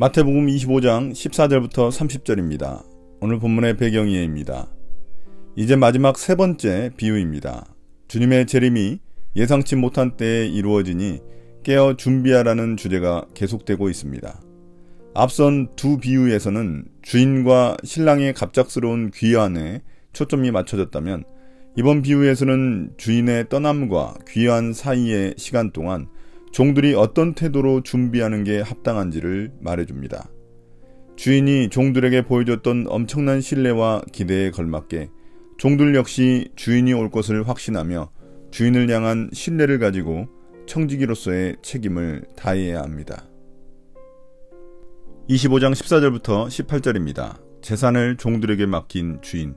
마태복음 25장 14절부터 30절입니다. 오늘 본문의 배경이해입니다. 이제 마지막 세 번째 비유입니다. 주님의 재림이 예상치 못한 때에 이루어지니 깨어 준비하라는 주제가 계속되고 있습니다. 앞선 두 비유에서는 주인과 신랑의 갑작스러운 귀환에 초점이 맞춰졌다면 이번 비유에서는 주인의 떠남과 귀환 사이의 시간 동안 종들이 어떤 태도로 준비하는 게 합당한지를 말해줍니다. 주인이 종들에게 보여줬던 엄청난 신뢰와 기대에 걸맞게 종들 역시 주인이 올 것을 확신하며 주인을 향한 신뢰를 가지고 청지기로서의 책임을 다해야 합니다. 25장 14절부터 18절입니다. 재산을 종들에게 맡긴 주인.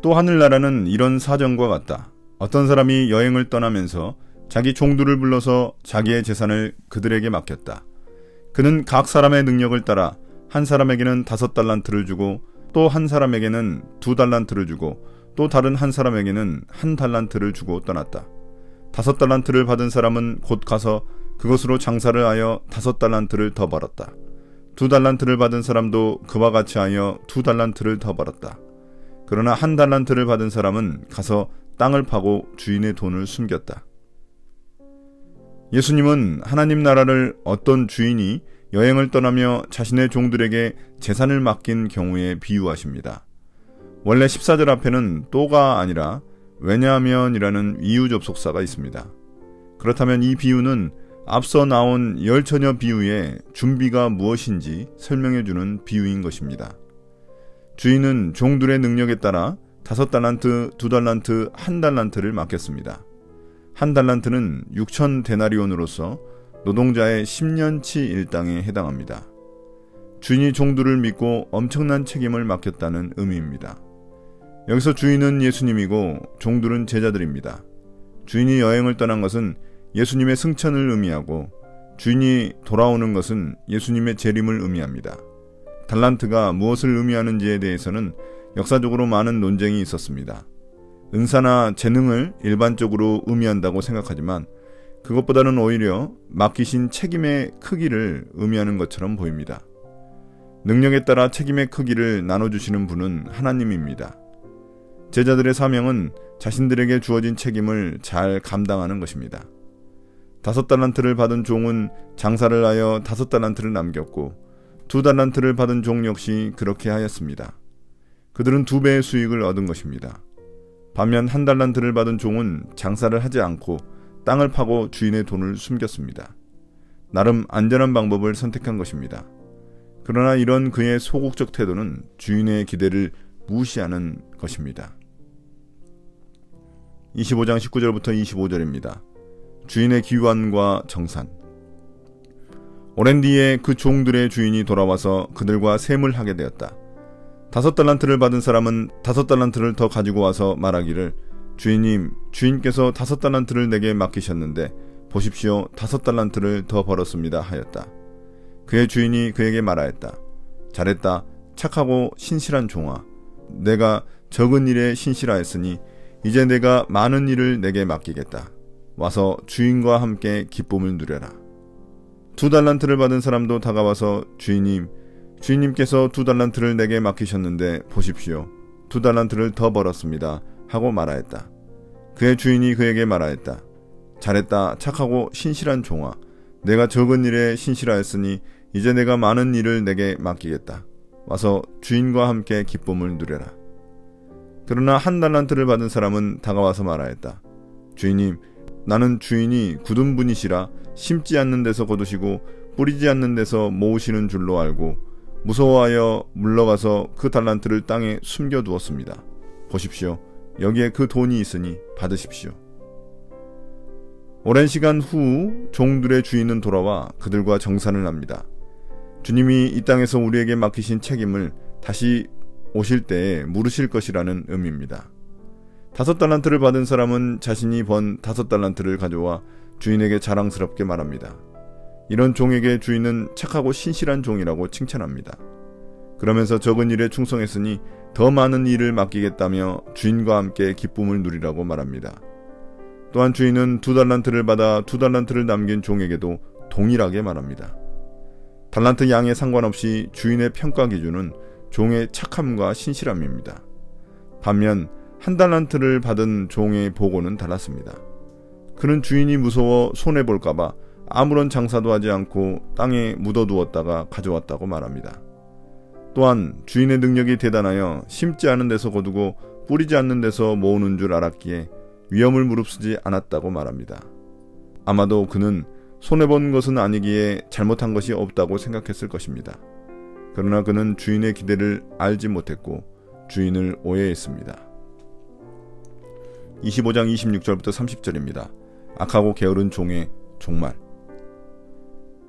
또 하늘나라는 이런 사정과 같다. 어떤 사람이 여행을 떠나면서 자기 종들을 불러서 자기의 재산을 그들에게 맡겼다. 그는 각 사람의 능력을 따라 한 사람에게는 5달란트를 주고 또 한 사람에게는 2달란트를 주고 또 다른 한 사람에게는 1달란트를 주고 떠났다. 5달란트를 받은 사람은 곧 가서 그것으로 장사를 하여 5달란트를 더 벌었다. 2달란트를 받은 사람도 그와 같이 하여 2달란트를 더 벌었다. 그러나 1달란트를 받은 사람은 가서 땅을 파고 주인의 돈을 숨겼다. 예수님은 하나님 나라를 어떤 주인이 여행을 떠나며 자신의 종들에게 재산을 맡긴 경우에 비유하십니다. 원래 14절 앞에는 또가 아니라 왜냐하면이라는 이유 접속사가 있습니다. 그렇다면 이 비유는 앞서 나온 열처녀 비유의 준비가 무엇인지 설명해주는 비유인 것입니다. 주인은 종들의 능력에 따라 5달란트, 2달란트, 1달란트를 맡겼습니다. 1달란트는 6,000데나리온으로서 노동자의 10년치 일당에 해당합니다. 주인이 종들을 믿고 엄청난 책임을 맡겼다는 의미입니다. 여기서 주인은 예수님이고 종들은 제자들입니다. 주인이 여행을 떠난 것은 예수님의 승천을 의미하고 주인이 돌아오는 것은 예수님의 재림을 의미합니다. 달란트가 무엇을 의미하는지에 대해서는 역사적으로 많은 논쟁이 있었습니다. 은사나 재능을 일반적으로 의미한다고 생각하지만 그것보다는 오히려 맡기신 책임의 크기를 의미하는 것처럼 보입니다. 능력에 따라 책임의 크기를 나눠주시는 분은 하나님입니다. 제자들의 사명은 자신들에게 주어진 책임을 잘 감당하는 것입니다. 5달란트를 받은 종은 장사를 하여 5달란트를 남겼고 2달란트를 받은 종 역시 그렇게 하였습니다. 그들은 2배의 수익을 얻은 것입니다. 반면 1달란트를 받은 종은 장사를 하지 않고 땅을 파고 주인의 돈을 숨겼습니다. 나름 안전한 방법을 선택한 것입니다. 그러나 이런 그의 소극적 태도는 주인의 기대를 무시하는 것입니다. 25장 19절부터 25절입니다. 주인의 귀환과 정산. 오랜 뒤에 그 종들의 주인이 돌아와서 그들과 셈을 하게 되었다. 5달란트를 받은 사람은 5달란트를 더 가지고 와서 말하기를 주인님, 주인께서 5달란트를 내게 맡기셨는데 보십시오, 5달란트를 더 벌었습니다 하였다. 그의 주인이 그에게 말하였다. 잘했다, 착하고 신실한 종아. 내가 적은 일에 신실하였으니 이제 내가 많은 일을 내게 맡기겠다. 와서 주인과 함께 기쁨을 누려라. 2달란트를 받은 사람도 다가와서 주인님, 주인님께서 2달란트를 내게 맡기셨는데 보십시오, 2달란트를 더 벌었습니다 하고 말하였다. 그의 주인이 그에게 말하였다. 잘했다, 착하고 신실한 종아. 내가 적은 일에 신실하였으니 이제 내가 많은 일을 내게 맡기겠다. 와서 주인과 함께 기쁨을 누려라. 그러나 1달란트를 받은 사람은 다가와서 말하였다. 주인님, 나는 주인이 굳은 분이시라 심지 않는 데서 거두시고 뿌리지 않는 데서 모으시는 줄로 알고 무서워하여 물러가서 그 달란트를 땅에 숨겨두었습니다. 보십시오, 여기에 그 돈이 있으니 받으십시오. 오랜 시간 후 종들의 주인은 돌아와 그들과 정산을 합니다. 주님이 이 땅에서 우리에게 맡기신 책임을 다시 오실 때에 물으실 것이라는 의미입니다. 5달란트를 받은 사람은 자신이 번 5달란트를 가져와 주인에게 자랑스럽게 말합니다. 이런 종에게 주인은 착하고 신실한 종이라고 칭찬합니다. 그러면서 적은 일에 충성했으니 더 많은 일을 맡기겠다며 주인과 함께 기쁨을 누리라고 말합니다. 또한 주인은 2달란트를 받아 2달란트를 남긴 종에게도 동일하게 말합니다. 달란트 양에 상관없이 주인의 평가 기준은 종의 착함과 신실함입니다. 반면 한 달란트를 받은 종의 보고는 달랐습니다. 그는 주인이 무서워 손해볼까봐 아무런 장사도 하지 않고 땅에 묻어두었다가 가져왔다고 말합니다. 또한 주인의 능력이 대단하여 심지 않은 데서 거두고 뿌리지 않는 데서 모으는 줄 알았기에 위험을 무릅쓰지 않았다고 말합니다. 아마도 그는 손해본 것은 아니기에 잘못한 것이 없다고 생각했을 것입니다. 그러나 그는 주인의 기대를 알지 못했고 주인을 오해했습니다. 25장 26절부터 30절입니다. 악하고 게으른 종의 종말.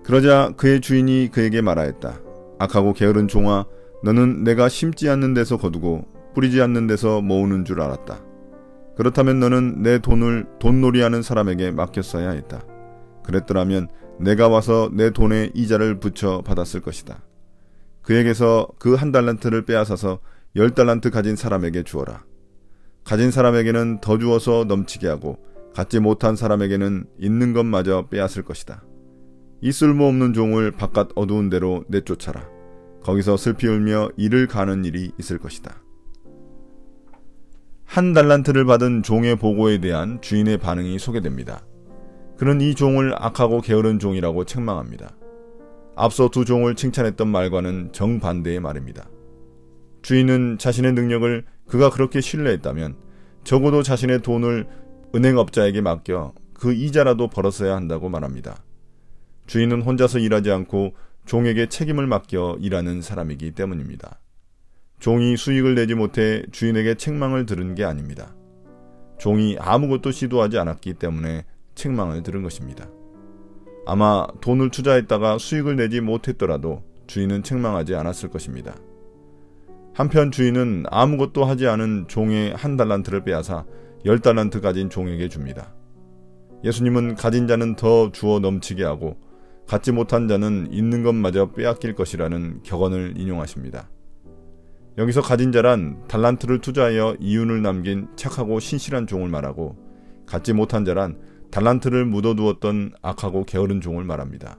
그러자 그의 주인이 그에게 말하였다. 악하고 게으른 종아, 너는 내가 심지 않는 데서 거두고 뿌리지 않는 데서 모으는 줄 알았다. 그렇다면 너는 내 돈을 돈놀이하는 사람에게 맡겼어야 했다. 그랬더라면 내가 와서 내 돈에 이자를 붙여 받았을 것이다. 그에게서 그 한 달란트를 빼앗아서 10달란트 가진 사람에게 주어라. 가진 사람에게는 더 주어서 넘치게 하고 갖지 못한 사람에게는 있는 것마저 빼앗을 것이다. 이 쓸모없는 종을 바깥 어두운 데로 내쫓아라. 거기서 슬피 울며 이를 가는 일이 있을 것이다. 한 달란트를 받은 종의 보고에 대한 주인의 반응이 소개됩니다. 그는 이 종을 악하고 게으른 종이라고 책망합니다. 앞서 두 종을 칭찬했던 말과는 정반대의 말입니다. 주인은 자신의 능력을 그가 그렇게 신뢰했다면 적어도 자신의 돈을 은행업자에게 맡겨 그 이자라도 벌었어야 한다고 말합니다. 주인은 혼자서 일하지 않고 종에게 책임을 맡겨 일하는 사람이기 때문입니다. 종이 수익을 내지 못해 주인에게 책망을 들은 게 아닙니다. 종이 아무것도 시도하지 않았기 때문에 책망을 들은 것입니다. 아마 돈을 투자했다가 수익을 내지 못했더라도 주인은 책망하지 않았을 것입니다. 한편 주인은 아무것도 하지 않은 종의 한 달란트를 빼앗아 10달란트 가진 종에게 줍니다. 예수님은 가진 자는 더 주어 넘치게 하고 갖지 못한 자는 있는 것마저 빼앗길 것이라는 격언을 인용하십니다. 여기서 가진 자란 달란트를 투자하여 이윤을 남긴 착하고 신실한 종을 말하고 갖지 못한 자란 달란트를 묻어두었던 악하고 게으른 종을 말합니다.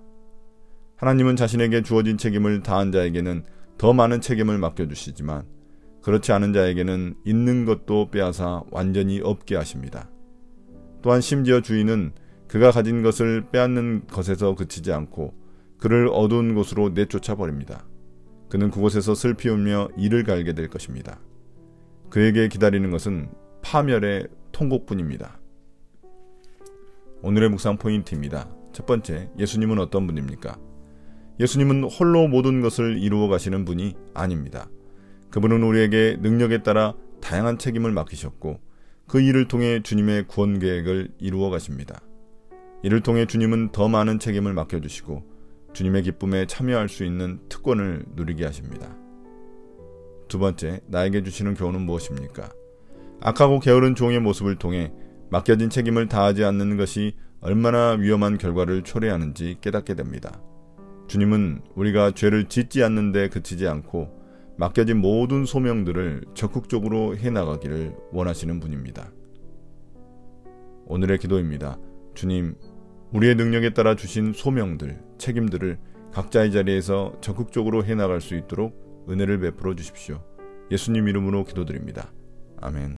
하나님은 자신에게 주어진 책임을 다한 자에게는 더 많은 책임을 맡겨주시지만 그렇지 않은 자에게는 있는 것도 빼앗아 완전히 없게 하십니다. 또한 심지어 주인은 그가 가진 것을 빼앗는 것에서 그치지 않고 그를 어두운 곳으로 내쫓아 버립니다. 그는 그곳에서 슬피 울며 이를 갈게 될 것입니다. 그에게 기다리는 것은 파멸의 통곡뿐입니다. 오늘의 묵상 포인트입니다. 첫 번째, 예수님은 어떤 분입니까? 예수님은 홀로 모든 것을 이루어 가시는 분이 아닙니다. 그분은 우리에게 능력에 따라 다양한 책임을 맡기셨고 그 일을 통해 주님의 구원 계획을 이루어 가십니다. 이를 통해 주님은 더 많은 책임을 맡겨주시고 주님의 기쁨에 참여할 수 있는 특권을 누리게 하십니다. 두 번째, 나에게 주시는 교훈은 무엇입니까? 악하고 게으른 종의 모습을 통해 맡겨진 책임을 다하지 않는 것이 얼마나 위험한 결과를 초래하는지 깨닫게 됩니다. 주님은 우리가 죄를 짓지 않는 데 그치지 않고 맡겨진 모든 소명들을 적극적으로 해나가기를 원하시는 분입니다. 오늘의 기도입니다. 주님, 우리의 능력에 따라 주신 소명들, 책임들을 각자의 자리에서 적극적으로 해나갈 수 있도록 은혜를 베풀어 주십시오. 예수님 이름으로 기도드립니다. 아멘.